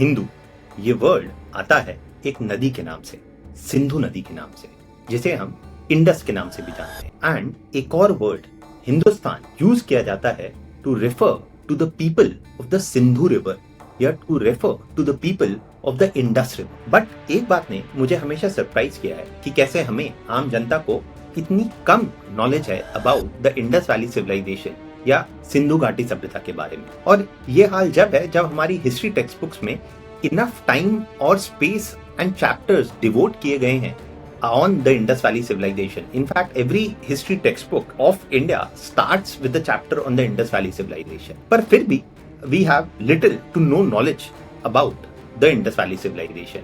हिंदू ये वर्ड आता है एक नदी के नाम से, सिंधु नदी के नाम से, जिसे हम इंडस के नाम से भी जानते हैं। एंड एक और वर्ड हिंदुस्तान यूज किया जाता है to refer to the people of the Sindhu river या to refer to the people of the Indus river. But एक बात ने मुझे हमेशा सरप्राइज किया है कि कैसे हमें आम जनता को इतनी कम नॉलेज है about the Indus valley civilization या सिंधु घाटी सभ्यता के बारे में। और ये हाल जब है जब हमारी हिस्ट्री टेक्स्ट बुक्स में इनफ टाइम और स्पेस एंड चैप्टर्स डिवोट किए गए हैं on the Indus Valley civilization. In fact, every history textbook of India starts with the chapter on the Indus Valley civilization. पर फिर भी we have little to no knowledge about the Indus Valley civilization.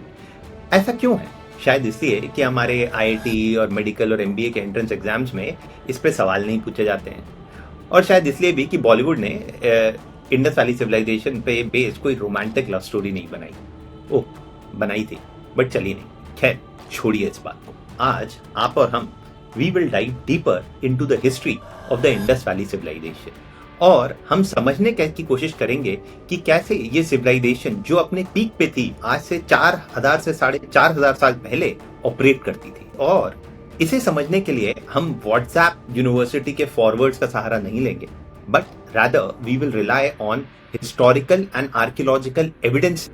ऐसा क्यों है? शायद इसलिए कि हमारे IIT और मेडिकल और MBA के एंट्रेंस एग्जाम्स में इस पे सवाल नहीं पूछे जाते हैं, और शायद इसलिए भी कि बॉलीवुड ने इंडस वैली सिविलाइजेशन पे बेस्ड कोई रोमांटिक लव स्टोरी नहीं बनाई। ओह, बनाई थी बट चली नहीं। खैर, छोड़िए इस बात को। आज आप और हम we will dive deeper into the history of the Indus valley civilization, और हम समझने की कोशिश करेंगे कि कैसे ये सिविलाइजेशन जो अपने पीक पे थी आज से 4000 से 4500 साल पहले ऑपरेट करती थी। और इसे समझने के लिए हम व्हाट्सएप यूनिवर्सिटी के फॉरवर्ड्स का सहारा नहीं लेंगे, but rather we will rely on historical and archaeological evidence,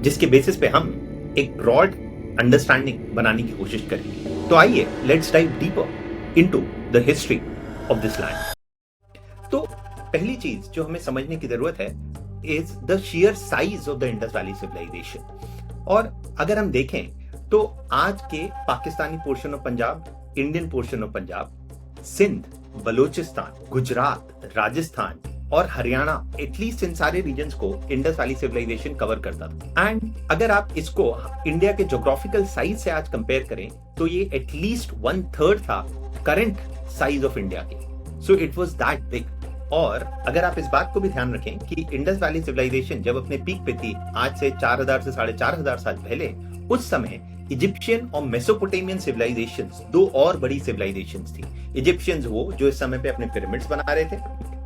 जिसके बेसिस पे हम एक ब्रॉड अंडरस्टैंडिंग बनाने की कोशिश करेंगे। तो आइए, let's dive deeper into the history of this land. तो पहली चीज जो हमें समझने की जरूरत है is the sheer size of the Indus valley civilization. और अगर हम देखें तो आज के Pakistani portion of Punjab, Indian portion of Punjab, Sindh, Balochistan, Gujarat, Rajasthan और हरियाणा, एटलीस्ट इन सारे रीजन्स को इंडस वैली सिविलाइजेशन कवर करता था। एंड अगर आप इसको इंडिया के ज्योग्राफिकल साइज से आज कंपेयर करें तो ये एटलीस्ट 1/3 था करंट साइज ऑफ इंडिया के। So it was that big. और अगर आप इस बात को भी ध्यान रखें कि इंडस वैली सिविलाइजेशन जब अपने पीक पे थी आज से 4000 से 4500 साल पहले, उस समय इजिप्शियन और मेसोपोटामियन सिविलाइजेशंस, दो और बड़ी सिविलाइजेशंस थी। इजिप्शियंस वो जो इस समय पे अपने पिरामिड्स बना रहे थे,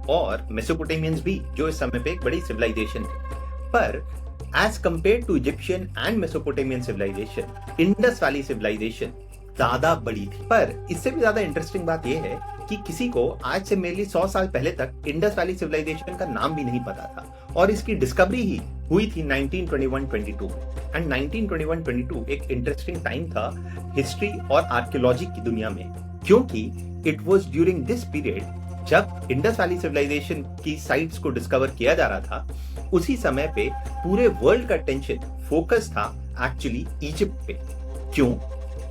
और मेसोपोटामियंस भी जो इस समय पे एक बड़ी सिविलाइजेशन थी। पर as compared to Egyptian and Mesopotamian civilization, Indus valley civilization ज्यादा बड़ी थी। पर इससे भी ज्यादा इंटरेस्टिंग बात यह है कि किसी को आज से मेनली 100 साल पहले तक इंडस वैली सिविलाइजेशन का नाम भी नहीं पता था, और इसकी डिस्कवरी ही हुई थी 1921-22 में। एंड 1921-22 एक इंटरेस्टिंग टाइम था हिस्ट्री और आर्कियोलॉजी की दुनिया में, क्योंकि it was during this period जब इंडस वैली सिविलाइजेशन की साइट्स को डिस्कवर किया जा रहा था। उसी समय पे पूरे वर्ल्ड का अटेंशन फोकस था एक्चुअली इजिप्ट पे। क्यों?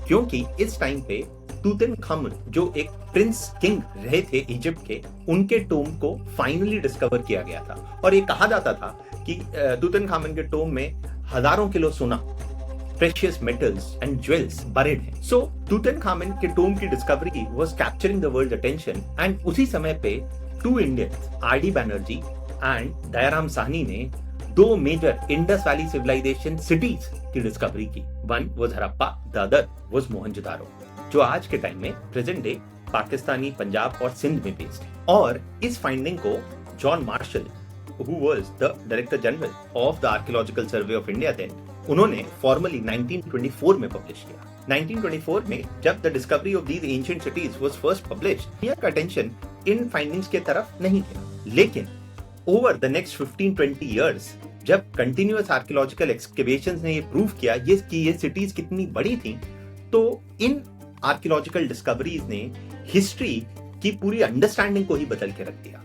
क्योंकि इस टाइम पे तूतनखामुन जो एक प्रिंस किंग रहे थे इजिप्ट के, उनके टोम को फाइनली डिस्कवर किया गया था। और ये कहा जाता था कि तूतनखामुन के टोम में हजारों किलो सोना, precious metals and jewels buried हैं। So तूतनखामुन के टोम की discovery was capturing the world's attention, and उसी समय पे two Indians, R.D. Banerjee and Dayaram Sahni ने दो major Indus valley civilization cities की डिस्कवरी की। One was Harappa, the other was Mohenjodaro, जो आज के टाइम में प्रेजेंट डे पाकिस्तानी पंजाब और सिंध में बेस्ड है। और इस फाइंडिंग को John Marshall, who was the Director General of the Archaeological Survey of India then, उन्होंने फॉर्मली 1924 में पब्लिश किया। 1924 में जब the discovery of these ancient cities was first published, India का अटेंशन इन फाइंडिंग्स के तरफ नहीं था। लेकिन ओवर द नेक्स्ट 15-20 इयर्स जब कंटिन्यूअस आर्कियोलॉजिकल एक्सकेवेशंस ने ये प्रूव किया ये सिटीज कितनी बड़ी थी, तो इन आर्कियोलॉजिकल डिस्कवरीज ने हिस्ट्री की पूरी अंडरस्टैंडिंग को ही बदल के रख दिया।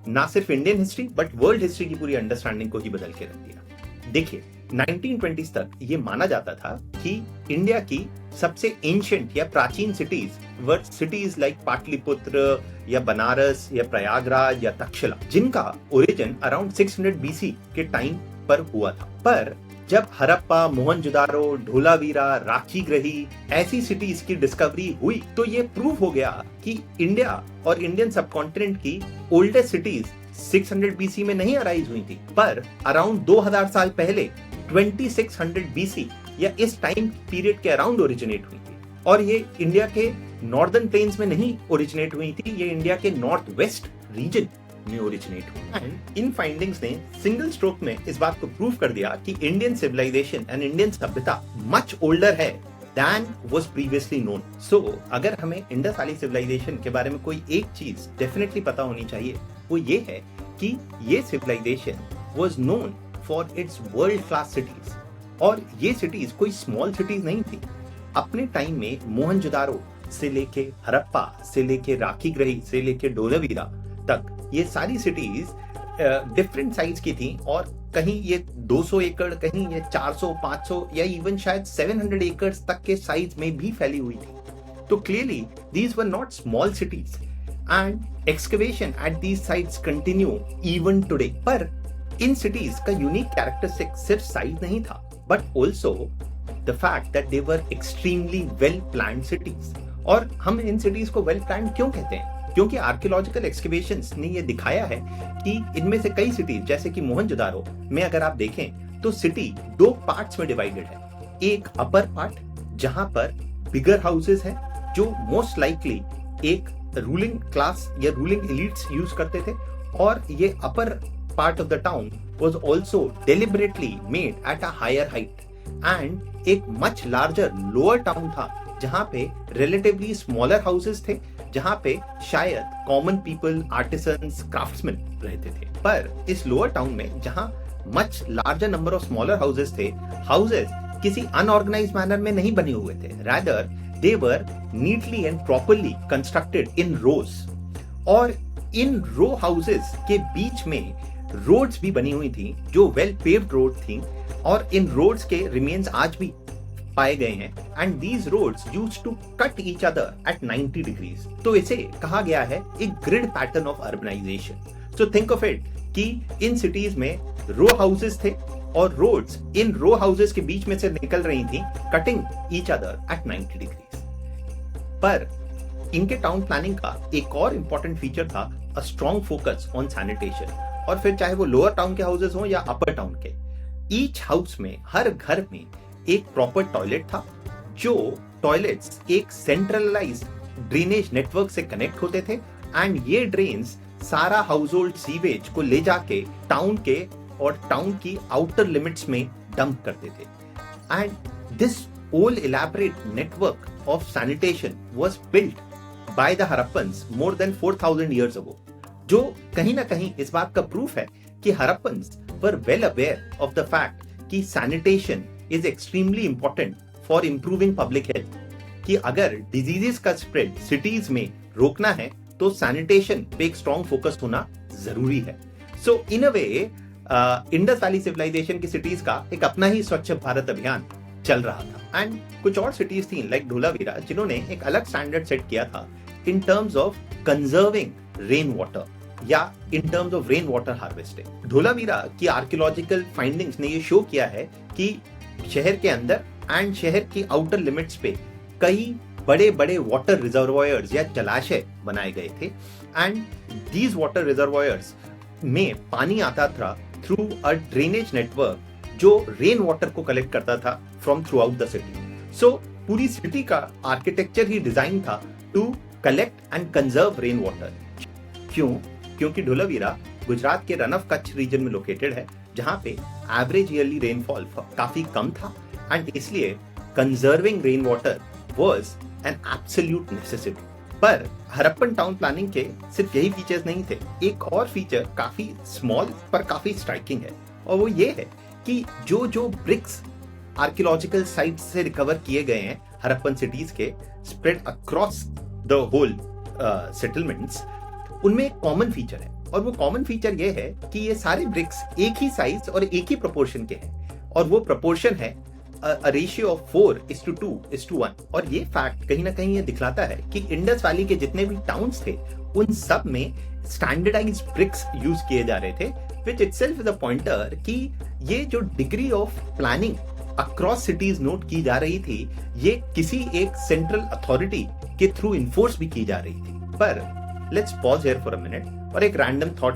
ना सिर्फ Indian history but world history की पूरी अंडरस्टैंडिंग को ही बदल के रख दिया। देखिए, 1920s तक ये माना जाता था कि इंडिया की सबसे एंशिएंट या प्राचीन सिटीज वर सिटीज लाइक पाटलिपुत्र या बनारस या प्रयागराज या तक्षशिला, जिनका ओरिजिन अराउंड 600 BC के टाइम पर हुआ था। पर जब हड़प्पा, मोहनजोदारो, धोलावीरा, राखीगृही ऐसी सिटीज की डिस्कवरी हुई तो ये प्रूव हो गया कि इंडिया और इंडियन सबकॉन्टिनेंट की ओल्डेस्ट सिटीज 600 BC में नहीं अराइज हुई थी, पर अराउंड 2000 साल पहले 2600 BC या इस टाइम पीरियड के अराउंड ओरिजिनेट हुई थी। और ये इंडिया के नॉर्दर्न प्लेन्स में नहीं ओरिजिनेट हुई थी, ये इंडिया के नॉर्थ वेस्ट रीजन में ओरिजिनेट हुई। एंड इन फाइंडिंग्स ने सिंगल स्ट्रोक में इस बात को प्रूव कर दिया कि इंडियन सिविलाइजेशन एंड इंडियन सभ्यता मच ओल्डर है than was previously known. So, अगर हमें इंडस वैली सिविलाइजेशन के बारे में कोई एक चीज डेफिनेटली पता होनी चाहिए, वो ये है कि ये civilisation was known for its world class cities. और ये सिटीज कोई स्मॉल सिटीज नहीं थी। अपने टाइम में मोहनजोदारो से लेके हड़प्पा से लेके राखीगृही से लेके धोलावीरा तक ये सारी सिटीज डिफरेंट साइज की थी और कहीं ये 200 एकड़, कहीं ये 400, 500 या इवन शायद 700 एकड़ तक के साइज में भी फैली हुई थी। तो clearly these were not small cities and excavation at these sites continue even today. पर इन सिटीज का यूनिक कैरेक्टरिस्टिक सिर्फ साइज नहीं था, but also the fact that they were extremely well planned cities. और हम इन सिटीज को well planned क्यों कहते हैं? क्योंकि आर्कियोलॉजिकल एक्सकवेशंस ने ये दिखाया है कि इनमें से कई सिटीज जैसे कि मोहनजोदारो में अगर आप देखें तो सिटी 2 पार्ट्स में डिवाइडेड है। एक अपर पार्ट जहां पर बिगर हाउसेस हैं जो मोस्ट लाइकली एक रूलिंग क्लास या रूलिंग एलिट्स यूज करते थे, और ये upper part of the town was also deliberately made at a higher height. And एक मच लार्जर लोअर टाउन था जहां पे रिलेटिवली स्मॉलर हाउसेस थे, जहां पे शायद कॉमन पीपल, आर्टिसंस, क्राफ्ट्समैन रहते थे। पर इस लोअर टाउन में जहां much larger number of smaller houses थे, हाउसेस किसी अनऑर्गेनाइज्ड मैनर में नहीं बने हुए थे, rather they were neatly and properly constructed in rows. और इन रो हाउसेस के बीच में रोड्स भी बनी हुई थी जो वेल पेव्ड रोड थी, और इन रोड्स के रिमेन्स आज भी पाए गए हैं। And these roads used to cut each other at 90 degrees. तो इसे कहा गया है एक grid pattern of urbanization. So think of it कि इन सिटीज में रो हाउसेस थे और रोड्स इन रो हाउसेस के बीच में से निकल रही थी, cutting each other at 90 degrees. पर इनके टाउन प्लानिंग का एक और इंपॉर्टेंट फीचर था a strong focus on sanitation. और फिर चाहे वो लोअर टाउन के हाउसेस हो या अपर टाउन के, ईच हाउस में, हर घर में एक प्रॉपर टॉयलेट था, जो टॉयलेट्स एक सेंट्रलाइज्ड ड्रेनेज नेटवर्क से कनेक्ट होते थे। एंड ये ड्रेन्स सारा हाउस होल्ड सीवेज को ले जाके टाउन के और टाउन की आउटर लिमिट्स में डंप करते थे। And this whole elaborate network of sanitation was built by the Harappans more than 4000 years ago, जो कहीं ना कहीं इस बात का प्रूफ है कि Harappans were well aware of the fact कि sanitation is extremely important for improving public health, कि अगर डिजीजेस का स्प्रेड सिटीज में रोकना है तो सैनिटेशन पे एक स्ट्रॉन्ग फोकस होना जरूरी है। सो इन अ वे इंडस वैली सिविलाइजेशन की सिटीज का एक अपना ही स्वच्छ भारत अभियान चल रहा था। एंड कुछ और सिटीज थी लाइक धोलावीरा जिन्होंने एक अलग स्टैंडर्ड सेट किया था in terms of conserving rain water या in terms of rain water harvesting. Dholavira की आर्कियोलॉजिकल फाइंडिंग्स ने ये शो किया है कि शहर के अंदर एंड शहर की आउटर लिमिट्स पे कई बड़े बड़े वाटर रिजर्वॉयर्स या जलाशय बनाए गए थे। एंड दीज वाटर रिजर्वॉयर्स में पानी आता था थ्रू अ ड्रेनेज नेटवर्क जो रेन वाटर को कलेक्ट करता था from throughout the city. So पूरी सिटी का आर्किटेक्चर ही डिजाइन था to collect and conserve rain water. क्यों? क्योंकि धोलावीरा गुजरात के रन ऑफ कच्छ रीजन में लोकेटेड है, जहां पे एवरेज ईयरली रेनफॉल काफी कम था। एंड इसलिए conserving rain water was an absolute necessity. पर हड़प्पन टाउन प्लानिंग के सिर्फ यही फीचर्स नहीं थे, एक और फीचर काफी स्मॉल पर काफी स्ट्राइकिंग है, और वो ये है कि जो ब्रिक्स आर्कियोलॉजिकल साइट से रिकवर किए गए हैं हड़प्पन सिटीज के spread across the whole settlements, उनमें एक कॉमन फीचर है। और वो कॉमन फीचर ये है कि ये सारे ब्रिक्स एक ही साइज और एक ही प्रोपोर्शन के हैं, और वो प्रोपोर्शन है रेशियो ऑफ 4:2:1। और ये फैक्ट कहीं ना कहीं ये दिखलाता है कि इंडस वैली के जितने भी टाउन्स थे उन सब में स्टैंडर्डाइज्ड ब्रिक्स यूज किए जा रहे थे, विच इटसेल्फ इज अ पॉइंटर कि ये जो degree of planning across cities note की जा रही थी, ये किसी एक सेंट्रल अथॉरिटी के थ्रू इन्फोर्स भी की जा रही थी। पर let's pause here for a minute और एक रैंडम थॉट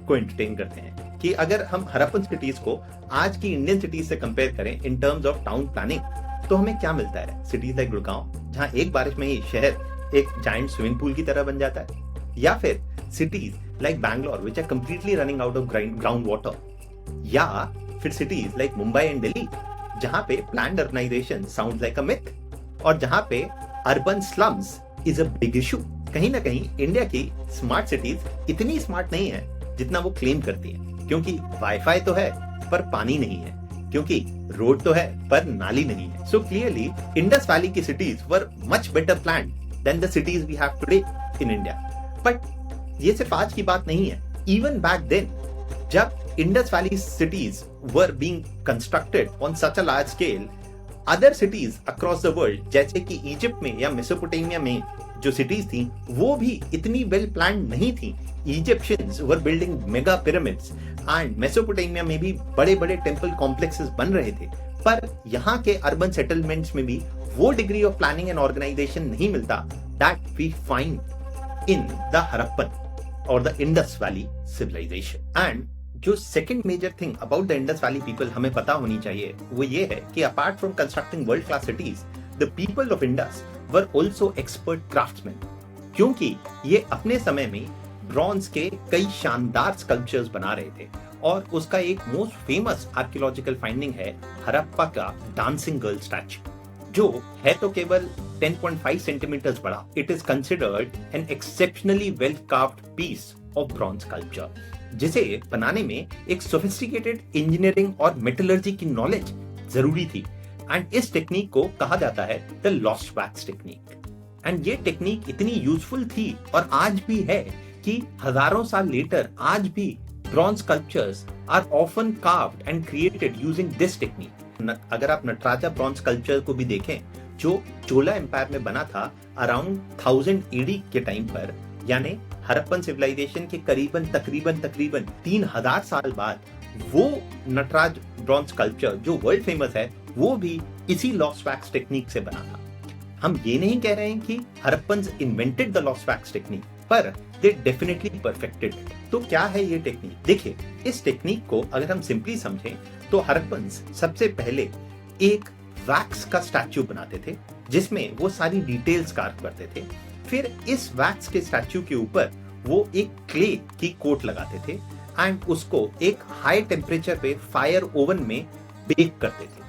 को एंटरटेन करते हैं कि अगर हम हड़प्पन सिटीज को आज की इंडियन सिटीज से कंपेयर करें इन टर्म्स ऑफ टाउन प्लानिंग, तो हमें क्या मिलता है? सिटीज लाइक गुड़गांव, जहां एक बारिश में ही शहर एक जायंट स्विमिंग पूल की तरह बन जाता है, या फिर cities like Bangalore which are completely running out of ground water, या फिर cities like Mumbai and Delhi जहां पे planned urbanization sounds like a myth, और जहां पे urban slums is a big issue. कहीं ना कहीं इंडिया की स्मार्ट सिटीज इतनी स्मार्ट नहीं है जितना वो क्लेम करती हैं, क्योंकि वाईफाई तो है पर पानी नहीं है, क्योंकि रोड तो है पर नाली नहीं है। सो क्लियरली इंडस वैली की cities were much better planned than the cities we have today in India. But ये सिर्फ आज की बात नहीं है, इवन बैक देन जब Indus valley cities were being constructed on such a large scale, other cities across the world जैसे कि इजिप्ट में या मेसोपोटामिया में जो सिटीज थी वो भी इतनी वेल प्लान्ड नहीं थी। Egyptians were building mega pyramids and Mesopotamia में भी बड़े बड़े टेम्पल कॉम्प्लेक्सेस बन रहे थे, पर यहाँ के अर्बन सेटलमेंट्स में भी वो degree of planning and organisation नहीं मिलता that we find in the Harappan और the Indus valley civilisation. And जो second major thing about the Indus valley people हमें पता होनी चाहिए वो ये है कि apart from constructing world class cities, the people of Indus were also expert craftsmen, क्योंकि ये अपने समय में ब्रॉन्ज के कई शानदार स्कल्पचर्स बना रहे थे। और उसका एक मोस्ट फेमस आर्कियोलॉजिकल फाइंडिंग है हड़प्पा का डांसिंग गर्ल स्टैच्यू, जो है तो केवल 10.5 सेंटीमीटर्स बड़ा। It is considered an exceptionally well carved piece of bronze sculpture, जिसे बनाने में एक सोफिस्टिकेटेड इंजीनियरिंग और मेटलर्जी की नॉलेज जरूरी थी। एंड इस टेक्निक को कहा जाता है the lost wax technique. And ये टेक्निक इतनी यूजफुल थी और आज भी है कि हजारों साल लेटर आज भी bronze sculptures are often carved and created using this technique. अगर आप नटराजा ब्रॉन्ज स्कल्पचर को भी देखें जो चोला एम्पायर में बना था अराउंड 1000 AD के टाइम पर, यानी हड़प्पन सिविलाइजेशन के तकरीबन 3000 साल बाद, वो नटराज ब्रॉन्ज स्कल्पचर जो वर्ल्ड फेमस है वो भी इसी लॉस्ट वैक्स टेक्निक से बना था। हम ये नहीं कह रहे हैं कि Harappans invented the lost wax technique, पर दे डेफिनेटली परफेक्टेड। तो क्या है ये टेक्निक? देखिए, इस टेक्निक को अगर हम सिंपली समझें तो हड़प्पन्स सबसे पहले एक वैक्स का स्टैच्यू बनाते थे जिसमें वो सारी डिटेल्स कार्व करते थे। फिर इस वैक्स के स्टैच्यू के ऊपर वो एक क्ले की कोट लगाते थे एंड उसको एक हाई टेम्परेचर पे फायर ओवन में बेक करते थे।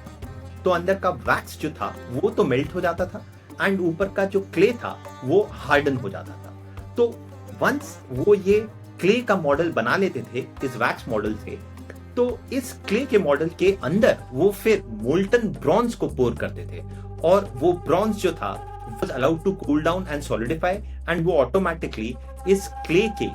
तो अंदर का वैक्स जो था वो तो मेल्ट हो जाता था एंड ऊपर का जो क्ले था वो हार्डन हो जाता था। तो वंस वो ये क्ले का मॉडल बना लेते थे इस वैक्स मॉडल से, तो इस क्ले के मॉडल के अंदर वो फिर मोल्टन ब्रॉन्ज को पोर करते थे और वो ब्रॉन्ज जो था was allowed to cool down and solidify and वो automatically इस clay के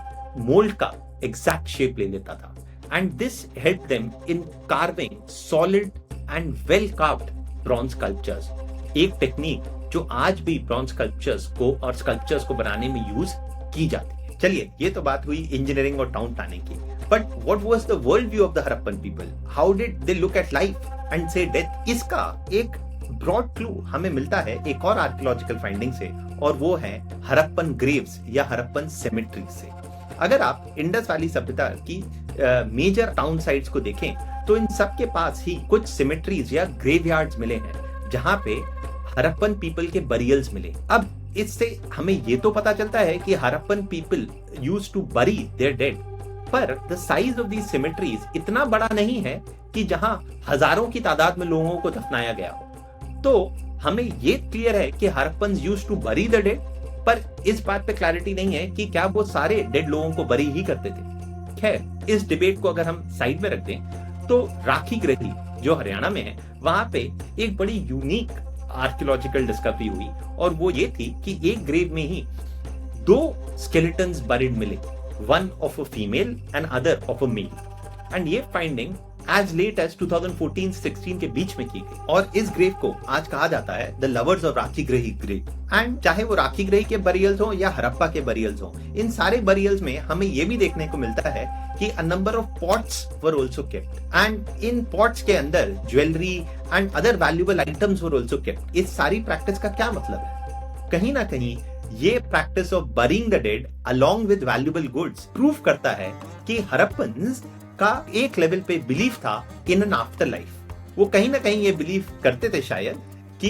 mold का exact shape ले लेता था। And this helped them in carving solid and well carved bronze sculptures, एक टेक्निक जो आज भी bronze sculptures को और sculptures को बनाने में यूज की जाती है। चलिए, ये तो बात हुई इंजीनियरिंग और टाउन प्लानिंग की, but what was the world view of the Harappan people? How did they look at life and say death? इसका एक ब्रॉड क्लू हमें मिलता है एक और आर्कियोलॉजिकल फाइंडिंग से, और वो है हड़प्पन ग्रेव्स या हड़प्पन सेमेट्री से। अगर आप इंडस वैली सभ्यता की मेजर टाउन साइट्स को देखें तो इन सब के पास ही कुछ सिमेट्रीज या ग्रेवयार्ड्स मिले हैं जहां पे हड़प्पन पीपल के बरियल्स मिले। अब इससे हमें ये तो पता चलता है कि Harappan people used to bury their dead, पर the size of these cemeteries इतना बड़ा नहीं है कि जहां हजारों की तादाद में लोगों को दफनाया गया हो। तो हमें ये क्लियर है कि Harappans used to bury the dead, पर इस बात पे क्लैरिटी नहीं है कि क्या वो सारे डेड लोगों को बरी ही करते थे। खैर, इस डिबेट को अगर हम साइड में रख दें तो राखी गृही जो हरियाणा में है वहां पे एक बड़ी यूनिक आर्कियोलॉजिकल डिस्कवरी हुई, और वो ये थी कि एक ग्रेव में ही 2 स्केलेटन्स बरीड मिले, one of a female and other of a male. And ये फाइंडिंग एज लेट एज 2014-16 के बीच में की गई, और इस ग्रेव को आज कहा जाता है the lovers of Rakhigarhi grave. And चाहे वो राखी गृही के बरियल्स हो या हड़प्पा के बरियल्स हो, इन सारे बरियल्स में हमें ये भी देखने को मिलता है कि a number of pots were also kept, and in pots के अंदर jewellery and other valuable items were also kept. इस सारी प्रैक्टिस का क्या मतलब है? कहीं ना कहीं ये practice of burying the dead along with valuable goods prove करता है कि हड़प्पन्स का एक लेवल पे बिलीफ था इन एन आफ्टर लाइफ। वो कहीं ना कहीं ये बिलीव करते थे शायद कि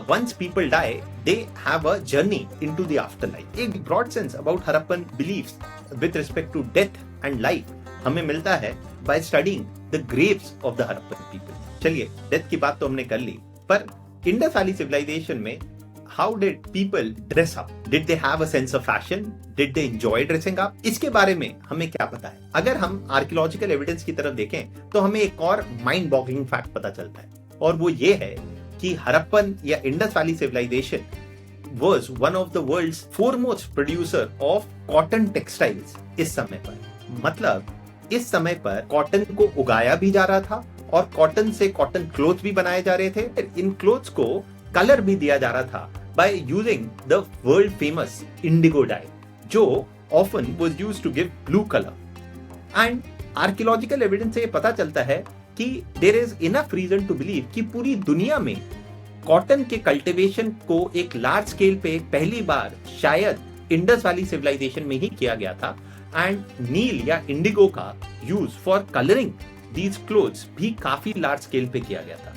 once people die they have a journey into the afterlife. एक broad sense about Harappan beliefs with respect to death and life हमें मिलता है by studying the graves of the Harappan people. चलिए, डेथ की बात तो हमने कर ली, पर इंडस वैली सिविलाइजेशन में how did people dress up? Did they have a sense of fashion? Did they enjoy dressing up? इसके बारे में हमें क्या पता है? अगर हम आर्कियोलॉजिकल एविडेंस की तरफ देखें तो हमें एक और माइंड बॉगलिंग फैक्ट पता चलता है, और वो ये है कि हड़प्पन या Indus valley civilization was one of the world's foremost producer of cotton textiles इस समय पर। मतलब इस समय पर कॉटन को उगाया भी जा रहा था और कॉटन से कॉटन क्लोथ भी बनाए जा रहे थे। इन क्लोथ्स को कलर भी दिया जा रहा था by using the world famous indigo dye, जो often was used to give blue color. And archaeological evidence से ये पता चलता है कि there is enough reason to believe कि पूरी दुनिया में कॉटन के कल्टीवेशन को एक लार्ज स्केल पे पहली बार शायद इंडस वैली सिविलाइजेशन में ही किया गया था, एंड नील या इंडिगो का use for colouring these clothes भी काफी लार्ज स्केल पे किया गया था।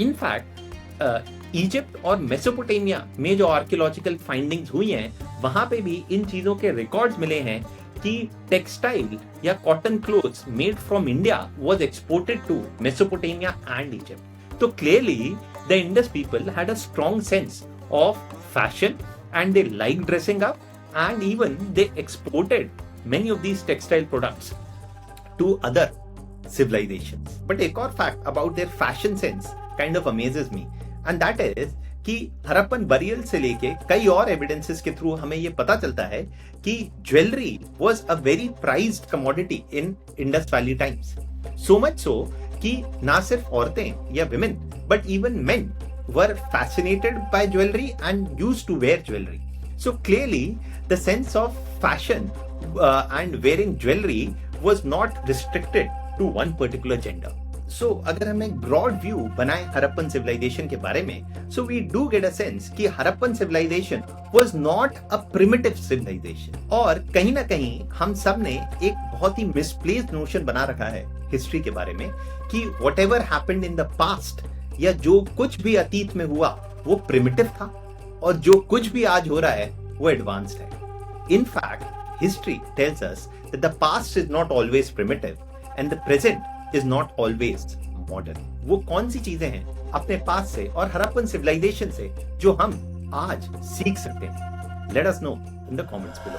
इनफैक्ट इजिप्ट और मेसोपोटामिया में जो आर्कियोलॉजिकल फाइंडिंग्स हुई हैं, वहां पे भी इन चीजों के रिकॉर्ड्स मिले हैं कि टेक्सटाइल या cotton clothes made from India was exported to Mesopotamia and Egypt. तो clearly the Indus people had a strong sense of fashion and they liked dressing up, and even they exported many of these textile products to other civilizations. But एक और fact about their fashion sense kind of amazes me, and that is कि Harappan burial से लेके कई और evidences के through हमें ये पता चलता है कि jewellery was a very prized commodity in Indus Valley times. So much so कि ना सिर्फ औरतें या women but even men were fascinated by jewelry and used to wear jewelry. So clearly the sense of fashion and wearing jewelry was not restricted to one particular gender. So अगर हम एक broad view बनाएं Harappan civilization के बारे में, so we do get a sense कि Harappan civilization was not a primitive civilization. और कहीं ना कहीं हम सब ने एक बहुत ही misplaced notion बना रखा है हिस्ट्री के बारे में कि whatever happened in the past या जो कुछ भी अतीत में हुआ वो प्रिमिटिव था, और जो कुछ भी आज हो रहा है वो एडवांस्ड है। In fact history tells us that the past is not always primitive and the present is not always modern. वो कौन सी चीजें हैं अपने पास्ट से और हड़प्पन सिविलाइजेशन से जो हम आज सीख सकते हैं? Let us know in the comments below.